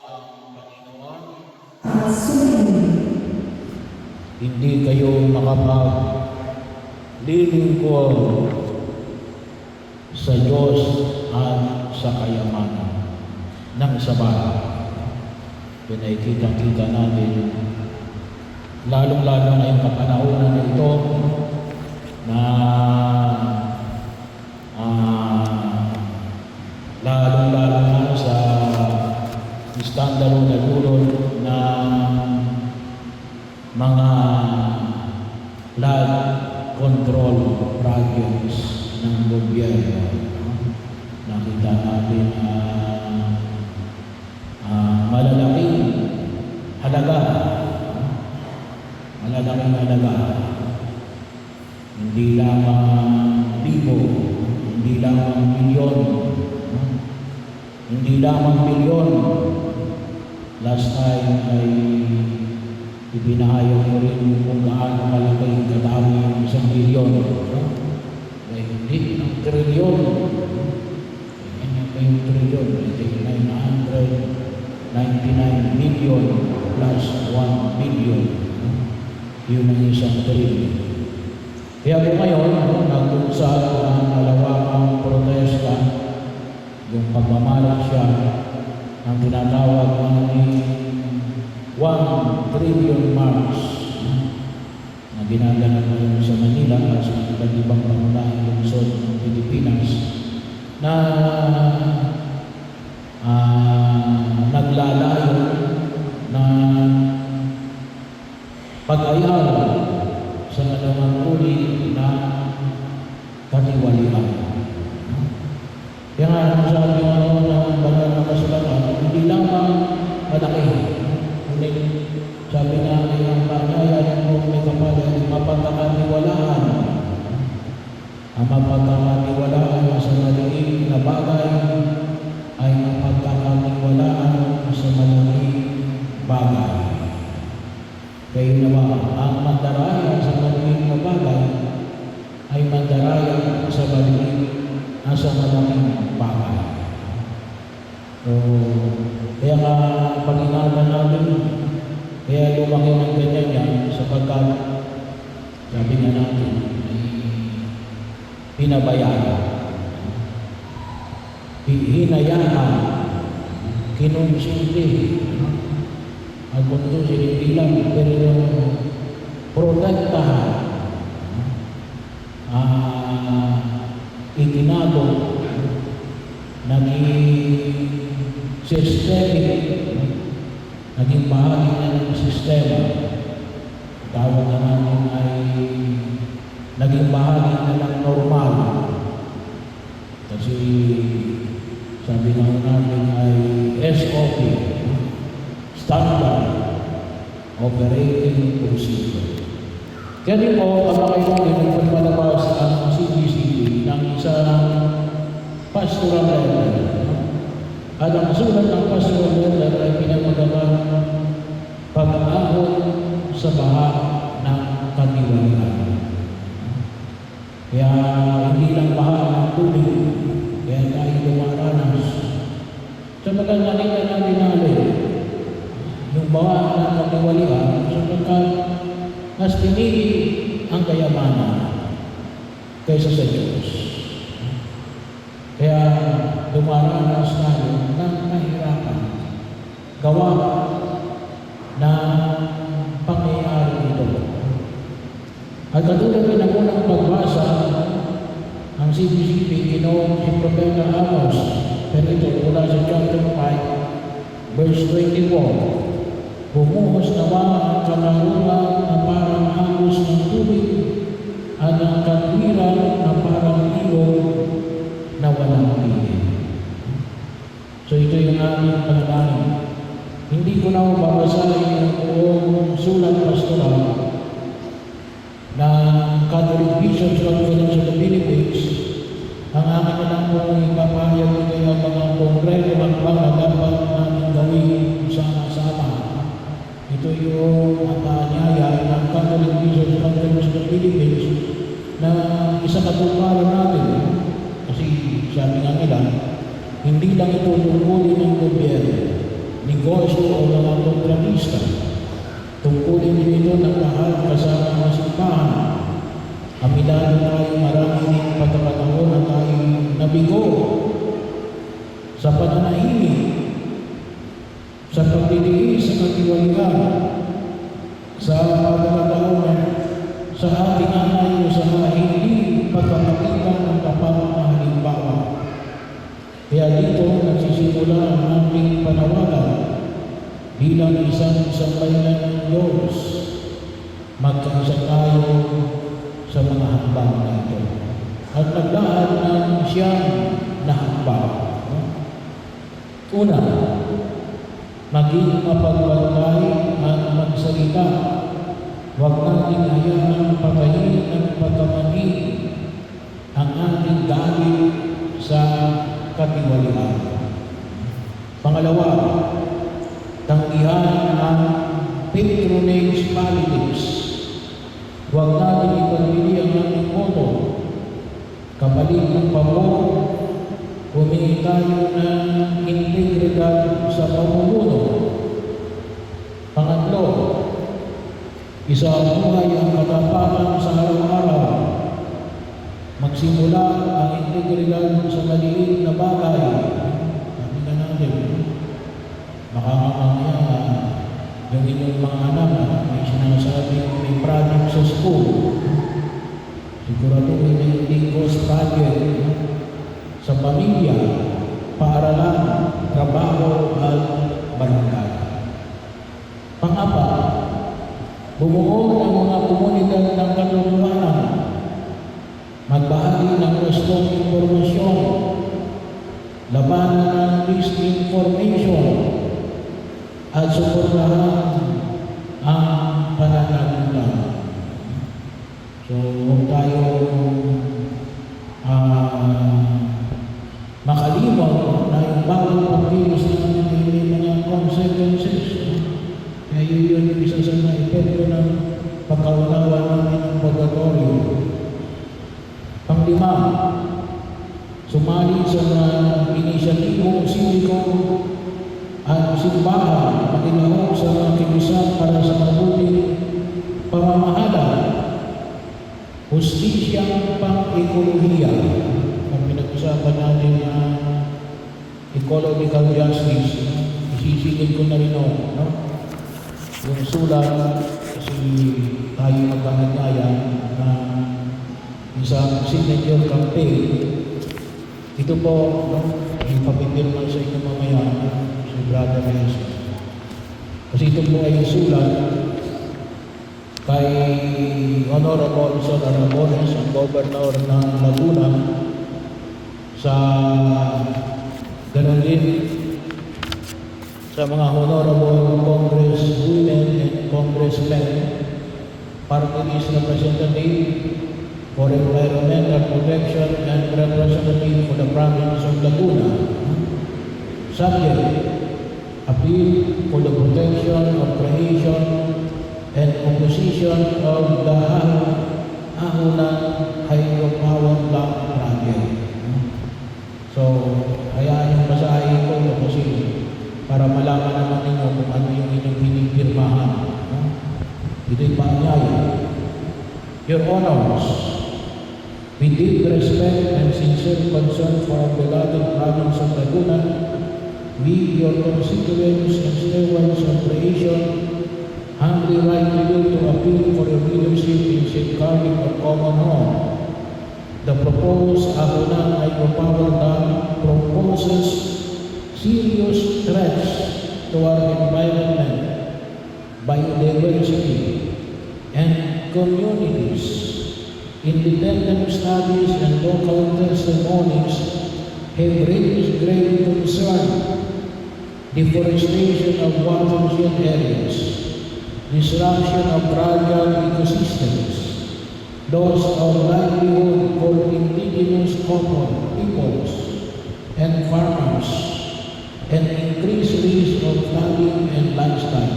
ang Panginoon, hindi kayo makapaglilingkod sa Diyos at sa kayamanan ng sabay. Pinakikita natin, lalong-lalo na yung kapanahonan na ito na lalong-lalo na sa iskandalo na dulot ng mga flood control projects ng gobyerno. Nakita natin malalaking halaga. Hindi lamang libo, hindi lamang milyon, hindi lamang milyon. Last time ay ibinahayag ko rin kung gaano kalaki kadami yung 1 milyon. Ay hindi ng trilyon. Ganyan pa yung trilyon. Ay 999 million plus 1 billion. Yun ang 1 trilyon. Kaya po ngayon, nag-uusap ang malawakang protesta, yung pagmamalasya ang tinatawag ng 1 trillion march na ginaganap ngayon sa Manila at sa iba't ibang pangunahing lungsod ng Pilipinas na naglalayo na pag-ayaw sa anumang uri na katiwalian. Kaya nga, sabi nga ng banal na kasulatan, hindi lamang malaki. Ngunit sabi nga ay ang pangyayari mo may kapal ay mapagkakatiwalaan. Ang mapagkakatiwalaan sa maliit na bagay ay mapagkakatiwalaan sa maliit bagay. Kaya naman, ang mandaraya sa maliit na bagay ay mandaraya sa maliit sa malaking bagay. So, kaya nga pag-ingatan natin, kaya lumaki ng ganyan yan sapagkat sabi nga natin ay pinabayaan, hinayaan, kinonsinti, at kung ito sinipilang pero protektahan, itinago, naging systemic, naging bahagi na ng sistema. Tawag na namin ay naging bahagi na ng normal. Kasi sabi na namin ay SOP, Standard Operating Procedure. Kaya din po, kamakailangan nagpapalabas ang CBCP ng isang pastoral letter. At ang sulat ng pastoral letter ay pinamagalang pag-ahon sa baha ng katiwalaan. Kaya hindi lang baha ng tubig, kaya tayo dumaranas. Sapagkat nakita natin natin yung baha ng katiwalaan, sapagkat mas pinili ang kayamanan kaysa sa Diyos. Kaya dumaranas tayo ng kahirapan gawa na pangyayari ito. At katulad din ang unang pagbasa, ang CBCP, si Propeta Amos, pero ito mula sa chapter 5, verse 24, bumuhos nawa ang kanarungan na parang agos ng tubig at ang katwiran na parang ilog na walang tigil. So ito yung aming panalangin. Hindi ko na babasahin ang buong sulat pastoral ng Catholic Bishops Conference of the Philippines. Ang akin na lang po ipapahayag ko kayo ang mga kongreso at na dapat namin gawin sama-sama. Ito yung paanyaya ng Catholic Bishops Conference of the Philippines na isa katuparan natin. Kasi sabi nga nila, hindi lang ito tungkulin ng gobyerno, ni negosyo o mga kontrabista. Tungkulin din ito ng lahat kasama ng simbahan. Aminado tayo marami din pagkakataon na tayo nabigo sa pananahimik, sa pagtitiis sa katiwalian, sa pagkakataon sa ating anay o sa hindi pagkakakita ng kapal na halimbawa. Kaya dito nagsisimula ang ating panawagan bilang isang sambayanan ng Diyos. Magkaisa tayo sa mga hakbang na ito. At nagdaan ng siyang na hakbang. Una, maging mapagbantay at magsalita. Huwag natin hayaan patayin ng pagkamanhid ang ating galit sa katiwalian. Pangalawa, tanggihan ang patronage politics. Huwag natin ipagpili ang ating boto. Kapalit ng pabor, humingi tayo ng integridad sa pamumuno. Pangatlo, isabuhay ang katapatan sa araw-araw. Magsimula ang integridad sa maliit na bagay. Sabi ka natin, baka mamaya yung inyong mga anak may sinasabing may project sa school. Siguraduhin na hindi ghost project sa pamilya, paaralan, trabaho at barangay. Pang-apat, bumuo ng mga komunidad ng katotohanan, magbahagi ng gustong impormasyon, labanan ng disinformation, at suportahan ang pananagutan. So, huwag tayo makalimutan na yung bawat pagkilos natin ay may mga consequences. Kaya yun yung isa sa mga epekto ng pagkaunawa namin ng purgatorio. Panglima, sumali sa mga inisyatibong sindiko at simbahan, makinahon sa mga kilusan para sa mabuting pamamahala, hustisyang pang-ekolohiya. Ang pinag-usapan natin ang ecological justice, isisigil ko na rin no? Yung sulat, kasi tayo magkakagaya na isang signature campaign. Ito po, no? Ipapipirman sa inyo mamaya si Brother Reyes. Kasi ito po ay sulat kay Honorable Son Aragones, ang Governor ng Laguna, sa ganon din sa mga Honorable Congresswomen and Congressmen, Party List Representative for Environmental Protection and Representative for the Province of Laguna. Subject, appeal for the protection of creation and opposition of the Ahunan Hydropower Plant Project. So, hayaan yung basahin ko kasi para malaman naman ninyo kung ano yung inyong pinipirmahan. Ito'y paanyaya. Your Honors, with deep respect and sincere concern for our beloved province of Laguna, we, your constituents and stewards of creation, humbly write to you to appeal for your leadership in safeguarding our common home. The proposed Ahunan Hydropower Dam proposes serious threats to our environment, biodiversity, and communities. Independent studies and local testimonies have raised great concern. Deforestation of watershed areas, disruption of fragile ecosystems, loss of livelihood for indigenous peoples and farmers, and increased risk of flooding and landslide.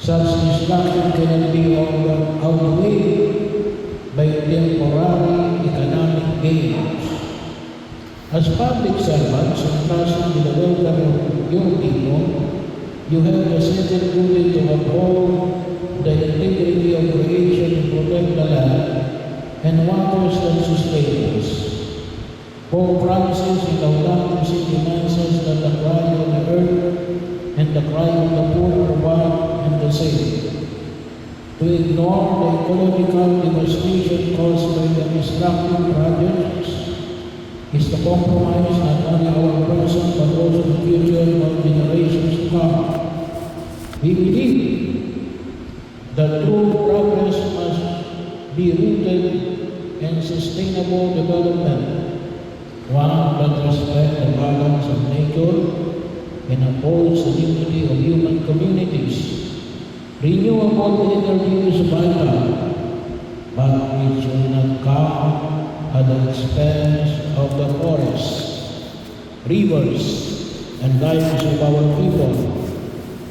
Such destruction cannot be outweighed by temporary economic gains. As public servants entrusted with the welfare of your people, you have the second duty to uphold the integrity of creation and protect the land and waters that sustain us. Pope Francis in Laudato Si reminds us that the cry of the earth and the cry of the poor are one and the same. To ignore the ecological devastation caused by the destructive projects is to compromise not only our present but also the future of generations to come. We believe that true progress must be rooted in sustainable development, one that respects the balance of nature and upholds the dignity of human communities. Renewable energy is vital, but it should not come at the expense of the forests, rivers, and lives of our people.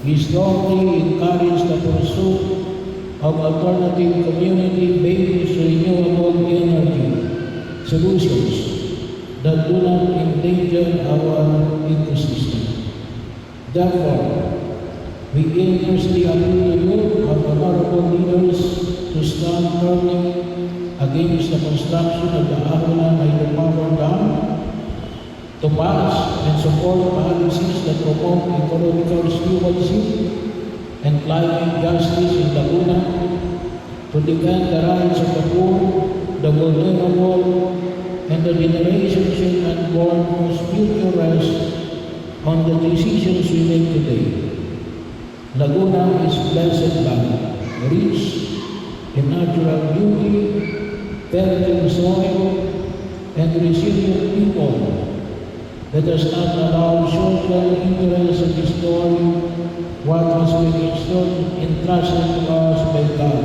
We strongly encourage the pursuit of alternative community-based renewable energy solutions that do not endanger our ecosystem. Therefore, we earnestly appeal to you, our honorable leaders, to stand firmly against the construction of the Ahulan hydropower dam, to pass and support policies that promote ecological stewardship and climate justice in Laguna, to defend the rights of the poor, the vulnerable, and the generations unborn whose future rests on the decisions we make today. Laguna is blessed land, rich in natural beauty, fertile soil, and resilient people that does not allow short-term interests to destroy what has been entrusted to us by God,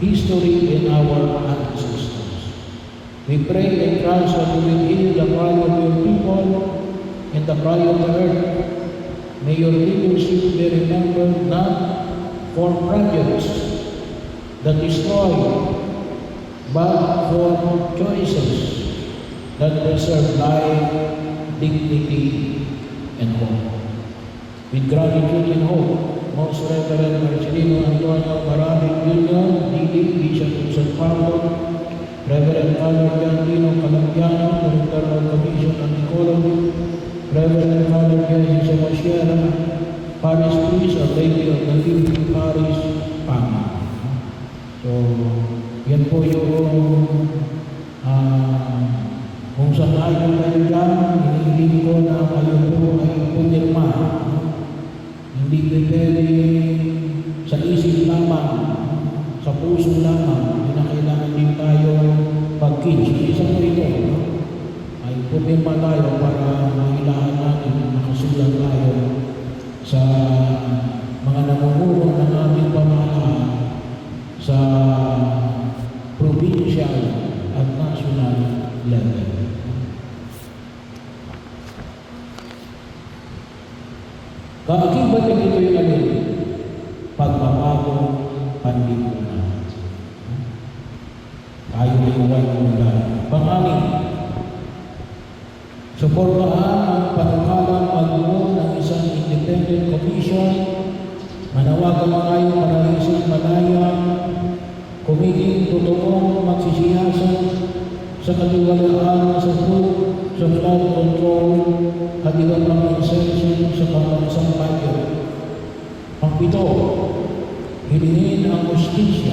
history, and our ancestors. We pray and trust that you will hear the cry of your people and the cry of the earth. May your leadership be remembered not for projects that destroy, but for choices that preserve life, dignity, and hope. With gratitude and hope, Most Reverend Marcelino Antonio Barari Jr., D.D., Bishop of San Pablo, Reverend Father John Dino Calampiano, Director of Commission on Ecology, Reverend Father Jesus Moshiera, Parish Priest, Our Lady of the Living Parish, Pama. So, yan po yung kung saan ayon kayo dyan, hinihiling ko na kayo po ay pumirma. Hindi pwede sa isip lamang, sa puso lamang, hindi na kailangan din tayo pag-kiss. Isa po ito, ay pumirma tayo para mailahan natin, makasulat tayo sa mga namumuno ng aming pamahalaan sa provincial at national level. Kaakibat ng ito yung alin, pagpapagong panlipunan. Tayo ay huwag mula. Pang-amin, suportahan ang panukalang pagbuo ng isang independent commission, manawagan tayo para isang malaya, kumiting totoong magsisiyasat sa katiwalaan sa food, sa flood control, at iba pang insertion sa pambansang budget. Pang-pito, hilingin ang justisya,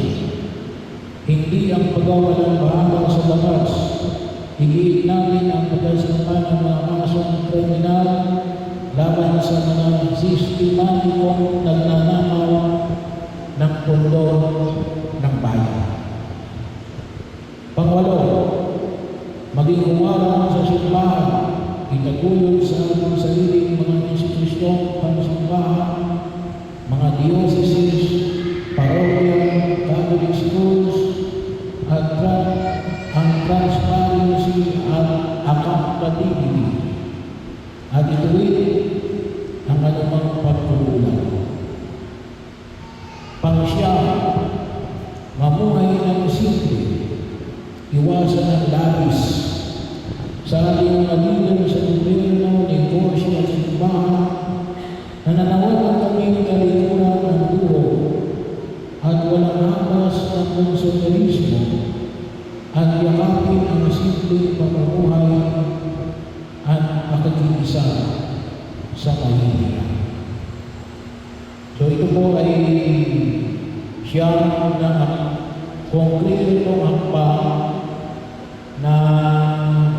hindi ang paggawalang bahala sa batas. Higit natin ang pagkasampan ng mga kasong kriminal laban sa mga sistematikong nagnanakaw ng pundo ng bayan. Pangwalo, maging umarang sa simbahan, itaguyod sa ating sariling mga institusyong pangsimbahan, mga dioceses, parokya, Catholic schools, at ang transparency at accountability, at ituwid ang anumang pagkukulang. Pang-siyam, mamuhay ng simple, iwasan ang labis. Sa ating mga leader sa gobyerno, negosyo at simbahan, nananawagan simpleng pamumuhay at pakikisa sa mahihirap. So ito po ay siyang na konkretong hakbang na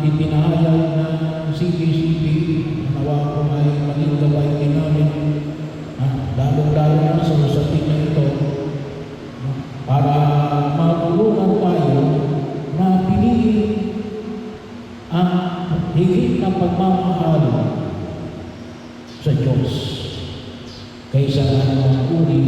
ipinahayag ng CPCP. Nawa ko ay maging gabay din namin, lalo-lalo na sa usapin na ito, para matulungan tayo na piliin ang higit na pagmamahal sa Diyos kaysa anumang uri